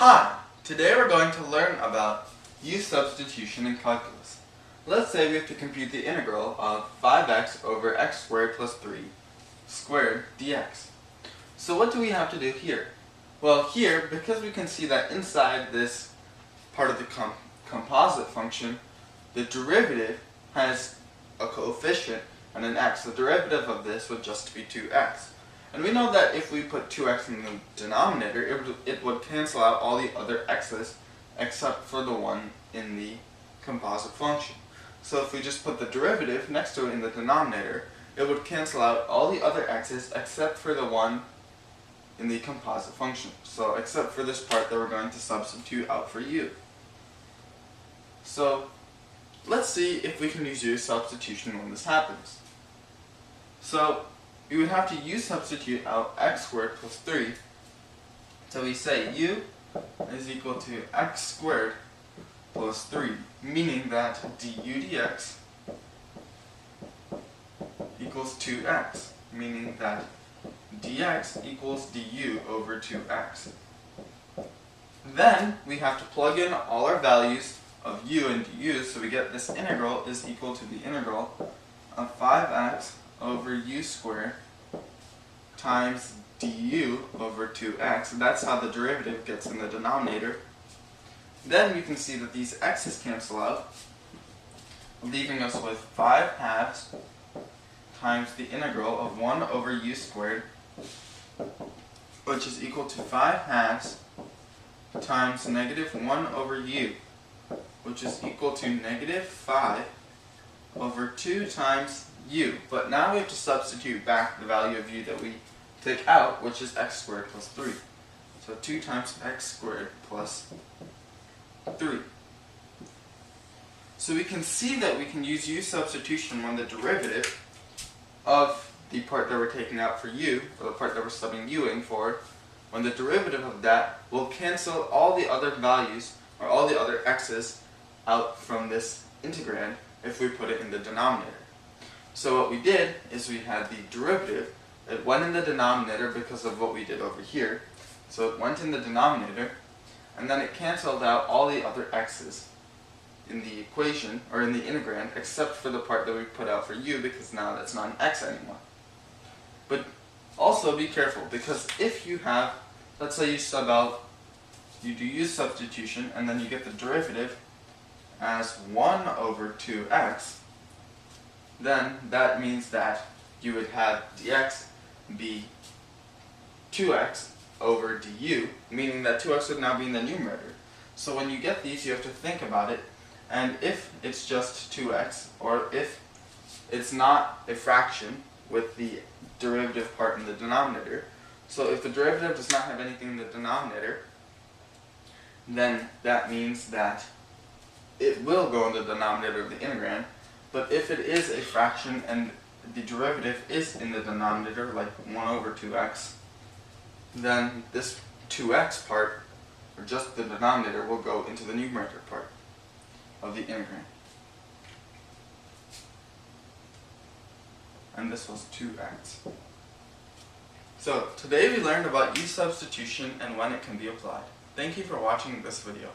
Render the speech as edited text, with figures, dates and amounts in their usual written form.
Hi! Today we're going to learn about u-substitution in calculus. Let's say we have to compute the integral of 5x over x squared plus 3 squared dx. So what do we have to do here? Well, here, because we can see that inside this part of the composite function, the derivative has a coefficient and an x. The derivative of this would just be 2x. And we know that if we put 2x in the denominator, it would cancel out all the other x's except for the one in the composite function. So if we just put the derivative next to it in the denominator, it would cancel out all the other x's except for the one in the composite function. So except for this part that we're going to substitute out for u. So let's see if we can use u-substitution when this happens. So we would have to u-substitute out x squared plus 3. So we say u is equal to x squared plus 3, meaning that du dx equals 2x, meaning that dx equals du over 2x. Then we have to plug in all our values of u and du, so we get this integral is equal to the integral of 5x over u squared times du over 2x. That's how the derivative gets in the denominator. Then we can see that these x's cancel out, leaving us with 5 halves times the integral of 1 over u squared, which is equal to 5 halves times negative 1 over u, which is equal to negative 5 over 2 times u. But now we have to substitute back the value of u that we take out, which is x squared plus 3. So 2 times x squared plus 3. So we can see that we can use u-substitution when the derivative of the part that we're taking out for u, or the part that we're subbing u in for, when the derivative of that will cancel all the other values, or all the other x's, out from this integrand if we put it in the denominator. So what we did is we had the derivative. It went in the denominator because of what we did over here. So it went in the denominator, and then it canceled out all the other x's in the equation, or in the integrand, except for the part that we put out for u, because now that's not an x anymore. But also be careful, because if you have, let's say you sub out, you do u-substitution, and then you get the derivative as 1 over 2x, then that means that you would have dx be 2x over du, meaning that 2x would now be in the numerator. So when you get these, you have to think about it, and if it's just 2x, or if it's not a fraction with the derivative part in the denominator, so if the derivative does not have anything in the denominator, then that means that it will go in the denominator of the integrand. But if it is a fraction and the derivative is in the denominator, like 1 over 2x, then this 2x part, or just the denominator, will go into the numerator part of the integrand. And this was 2x. So today we learned about u-substitution and when it can be applied. Thank you for watching this video.